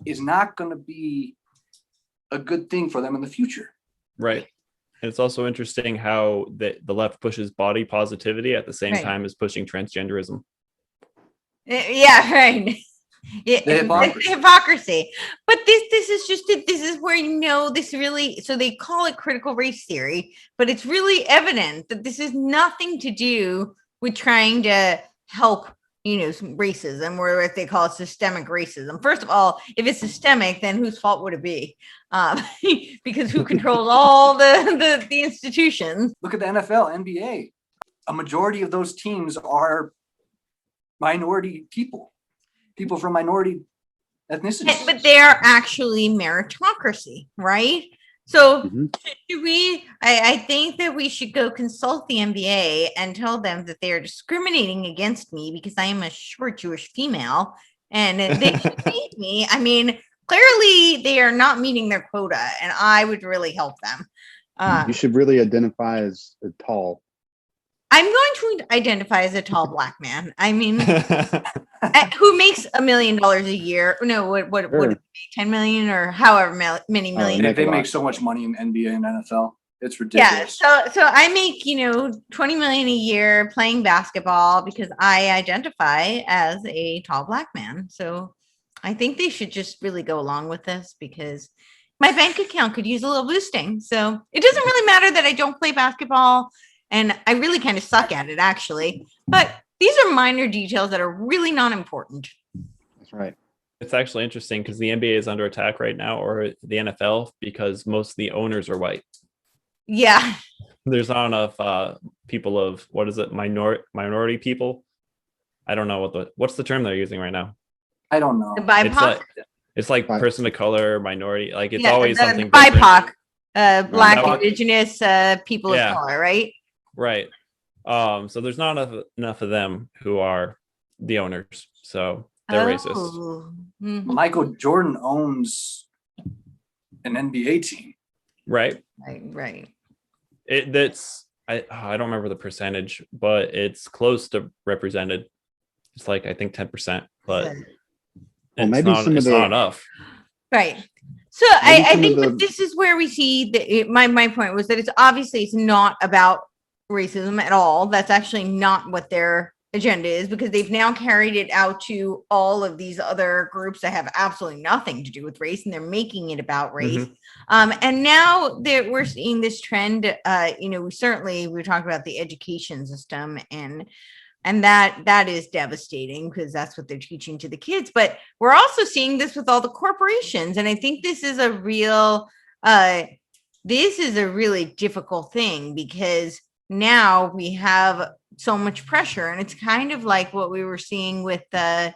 is not going to be a good thing for them in the future. Right. And it's also interesting how the left pushes body positivity at the same time as pushing transgenderism. Yeah, right. Hypocrisy. Hypocrisy. But this is where this really, so they call it critical race theory, but it's really evident that this has nothing to do with trying to help some racism, or what they call systemic racism. First of all, if it's systemic, then whose fault would it be? Because who controls all the institutions? Look at the NFL, NBA. A majority of those teams are minority people from minority ethnicities. But they're actually meritocracy, right? So I think that we should go consult the NBA and tell them that they are discriminating against me because I am a short Jewish female, and they should pay me. I mean, clearly they are not meeting their quota, and I would really help them. You should really identify as a tall. I'm going to identify as a tall Black man. I mean, who makes $1 million a year? No, what Sure. 10 million or however many million? They make so much money in NBA and NFL. It's ridiculous. Yeah, so I make 20 million a year playing basketball because I identify as a tall Black man. So I think they should just really go along with this because my bank account could use a little boosting. So it doesn't really matter that I don't play basketball, and I really kind of suck at it actually. But these are minor details that are really not important. That's right. It's actually interesting because the NBA is under attack right now, or the NFL, because most of the owners are white. Yeah. There's not enough people of, what is it, minority people? I don't know what's the term they're using right now. I don't know. The BIPOC. It's like person of color, minority, like it's Yeah, always something BIPOC, Black, would- Indigenous, people of color, right? Right. So there's not enough of them who are the owners. So they're racist. Oh. Mhm. Michael Jordan owns an NBA team. Right. Right. I don't remember the percentage, but it's close to represented. It's like I think 10%, but Yeah. Well, it's maybe not some of it's the- not enough. Right. So Maybe I some of think the- that this is where we see that my point was that it's not about racism at all. That's actually not what their agenda is, because they've now carried it out to all of these other groups that have absolutely nothing to do with race, and they're making it about race. And now that we're seeing this trend, we talk about the education system, and that is devastating because that's what they're teaching to the kids. But we're also seeing this with all the corporations, and I think this is a really difficult thing, because now we have so much pressure, and it's kind of like what we were seeing with the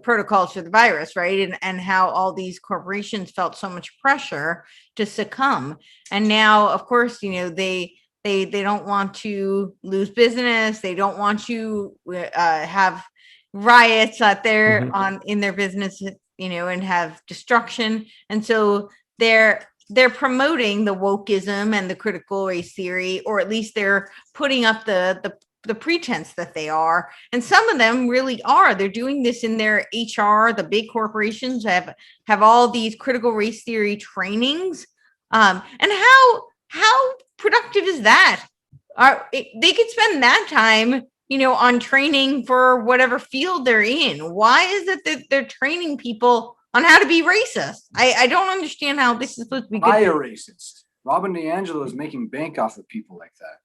protocols for the virus, right? And how all these corporations felt so much pressure to succumb. And now, of course, they don't want to lose business. They don't want to have riots out there in their business, and have destruction. And so they're promoting the wokeism and the critical race theory, or at least they're putting up the pretense that they are. And some of them really are. They're doing this in their HR. The big corporations have all these critical race theory trainings. And how productive is that? They could spend that time, on training for whatever field they're in. Why is it that they're training people on how to be racist? I don't understand how this is supposed to be good. I a racist. Robin DiAngelo is making bank off of people like that.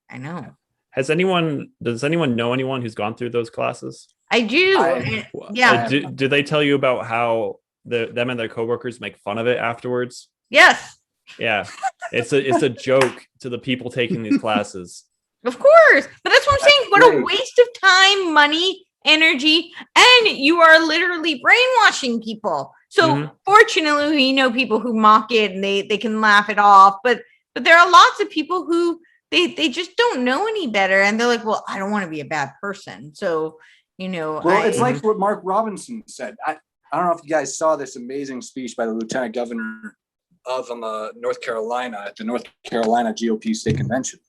I know. Does anyone know anyone who's gone through those classes? I do. Yeah. Do they tell you about how them and their coworkers make fun of it afterwards? Yes. Yeah. It's a joke to the people taking these classes. Of course. But that's what I'm saying. What a great. waste of time, money, energy, and you are literally brainwashing people. So fortunately, we know people who mock it and they can laugh it off. But there are lots of people who they just don't know any better, and they're like, well, I don't want to be a bad person. So, Well, it's like what Mark Robinson said. I don't know if you guys saw this amazing speech by the Lieutenant Governor of North Carolina at the North Carolina GOP State Convention.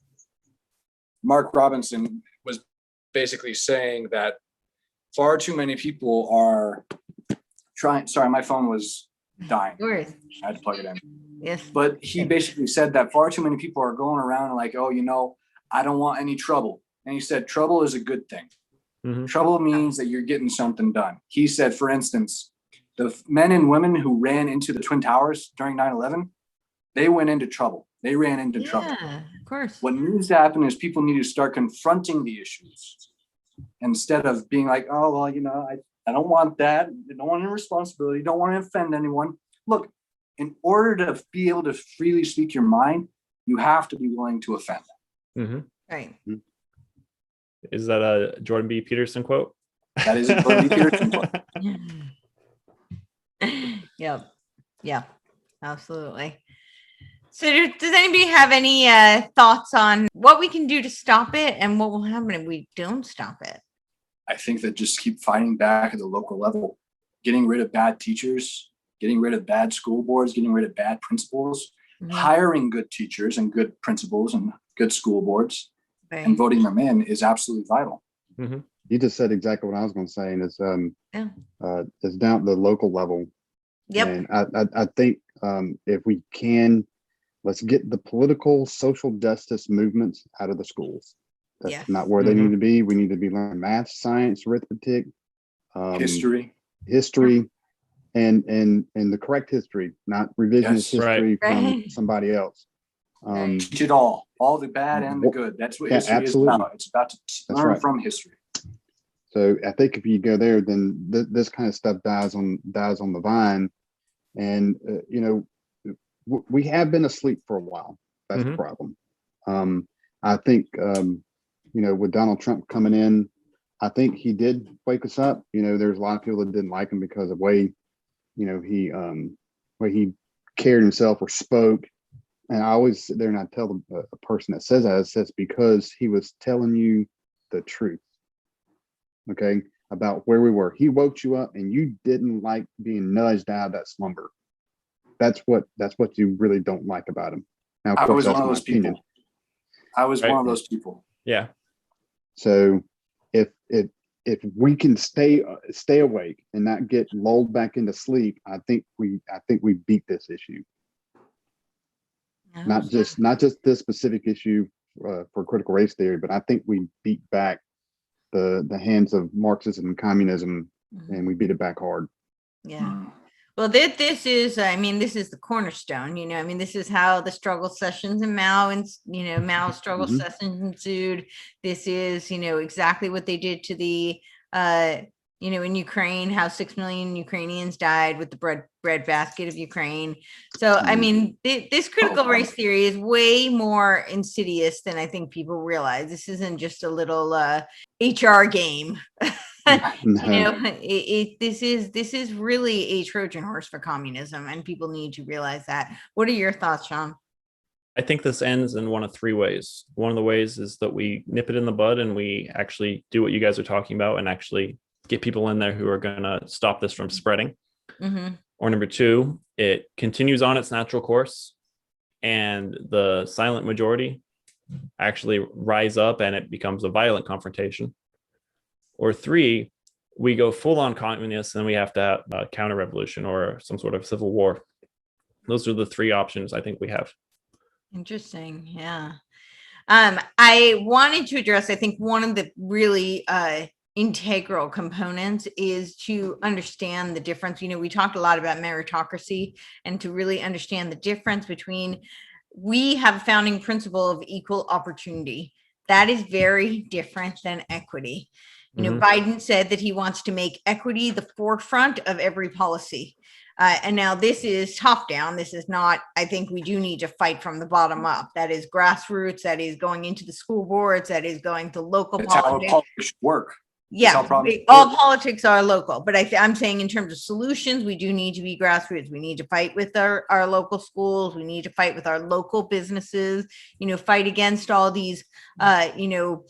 Mark Robinson was basically saying that far too many people are trying. Sorry, my phone was dying. I had to plug it in. Yes. But he basically said that far too many people are going around like, oh, I don't want any trouble. And he said, trouble is a good thing. Trouble means that you're getting something done. He said, for instance, the men and women who ran into the Twin Towers during 9/11, they went into trouble. They ran into trouble. Yeah, of course. What needs to happen is people need to start confronting the issues instead of being like, oh, well, I don't want that. I don't want any responsibility. Don't want to offend anyone. Look, in order to be able to freely speak your mind, you have to be willing to offend. Right. Is that a Jordan B. Peterson quote? That is a Jordan B. Peterson quote. Yep. Yeah, absolutely. So does anybody have any thoughts on what we can do to stop it and what will happen if we don't stop it? I think that just keep fighting back at the local level, getting rid of bad teachers, getting rid of bad school boards, getting rid of bad principals, hiring good teachers and good principals and good school boards, and voting them in is absolutely vital. You just said exactly what I was going to say, and it's down at the local level. Yep. And I think if we can, let's get the political social justice movements out of the schools. That's not where they need to be. We need to be learning math, science, arithmetic, history, and the correct history, not revisionist history from somebody else. Teach it all the bad and the good. That's what history is about. It's about to learn from history. So I think if you go there, then this kind of stuff dies on the vine, and we have been asleep for a while. That's the problem. I think with Donald Trump coming in, I think he did wake us up. There's a lot of people that didn't like him because of the way he carried himself or spoke. And I always sit there and I tell a person that says that, it's because he was telling you the truth. okay, about where we were. He woke you up and you didn't like being nudged out of that slumber. That's what you really don't like about him. Now, of I course, was that's one of my those opinion. people. I was Right. one of those people. Yeah. So if we can stay awake and not get lulled back into sleep, I think we beat this issue. Not just this specific issue for critical race theory, but I think we beat back the hands of Marxism and communism, and we beat it back hard. Yeah. Well, this is, I mean, this is the cornerstone, you know, I mean, this is how the struggle sessions in Mao and, you know, Mao struggle sessions ensued. This is, you know, exactly what they did to the, you know, in Ukraine, how 6 million Ukrainians died with the bread basket of Ukraine. So, I mean, this critical race theory is way more insidious than I think people realize. This isn't just a little HR game. You know, this is really a Trojan horse for communism, and people need to realize that. What are your thoughts, Shawn? I think this ends in one of three ways. One of the ways is that we nip it in the bud and we actually do what you guys are talking about and actually get people in there who are going to stop this from spreading. Or number two, it continues on its natural course and the silent majority actually rise up and it becomes a violent confrontation. Or three, we go full on communist and we have to have a counter revolution or some sort of civil war. Those are the three options I think we have. Interesting. Yeah. I wanted to address, I think one of the really integral components is to understand the difference. You know, we talked a lot about meritocracy, and to really understand the difference between, we have a founding principle of equal opportunity. That is very different than equity. You know, Biden said that he wants to make equity the forefront of every policy. And now this is top down. This is not, I think we do need to fight from the bottom up. That is grassroots. That is going into the school boards. That is going to local That's how politics. politics work. Yeah, all politics are local, but I'm saying in terms of solutions, we do need to be grassroots. We need to fight with our local schools. We need to fight with our local businesses, you know, fight against all these, you know,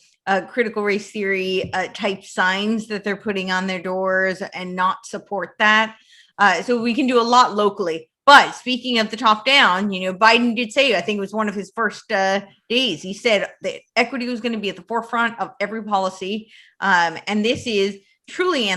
critical race theory type signs that they're putting on their doors and not support that. So we can do a lot locally. But speaking of the top down, you know, Biden did say, I think it was one of his first days, he said that equity was going to be at the forefront of every policy. And this is truly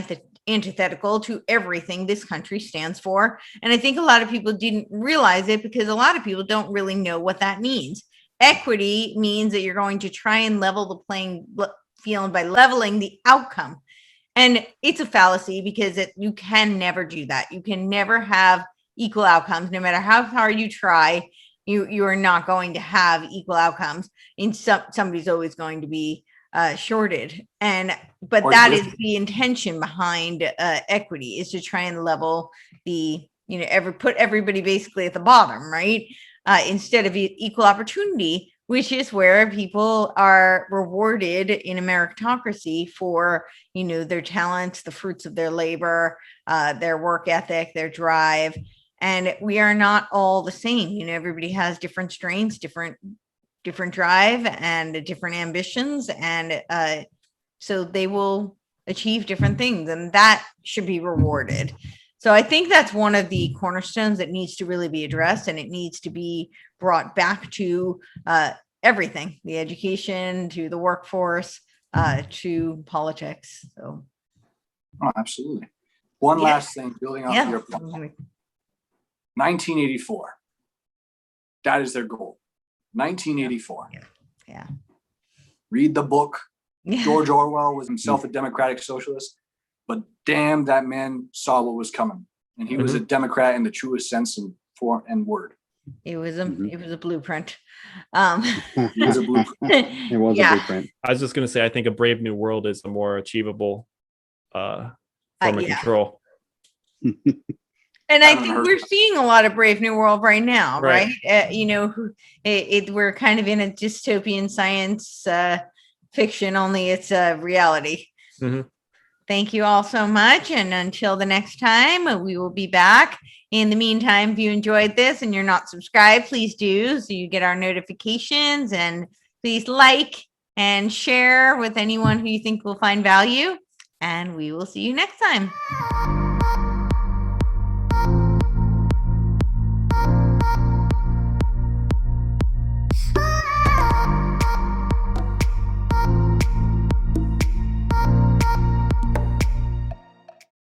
antithetical to everything this country stands for. And I think a lot of people didn't realize it because a lot of people don't really know what that means. Equity means that you're going to try and level the playing field by leveling the outcome. And it's a fallacy because you can never do that. You can never have equal outcomes. No matter how hard you try, you are not going to have equal outcomes. Somebody's always going to be shorted. But that is the intention behind equity, is to try and level the, you know, put everybody basically at the bottom, right? Instead of equal opportunity, which is where people are rewarded in a meritocracy for, you know, their talents, the fruits of their labor, their work ethic, their drive. And we are not all the same. You know, everybody has different strengths, different drive, and different ambitions. And so they will achieve different things, and that should be rewarded. So I think that's one of the cornerstones that needs to really be addressed, and it needs to be brought back to everything, the education, to the workforce, to politics. So, oh, absolutely. One last thing, building off your point. 1984. That is their goal. 1984. Yeah. Read the book. George Orwell was himself a democratic socialist, but damn, that man saw what was coming, and he was a Democrat in the truest sense of form and word. It was a blueprint. It was a blueprint. It was a blueprint. I was just going to say, I think a Brave New World is a more achievable form of control. And I think we're seeing a lot of Brave New World right now, right? You know, we're kind of in a dystopian science fiction, only it's a reality. Thank you all so much. And until the next time, we will be back. In the meantime, if you enjoyed this and you're not subscribed, please do, so you get our notifications. And please like and share with anyone who you think will find value. and we will see you next time.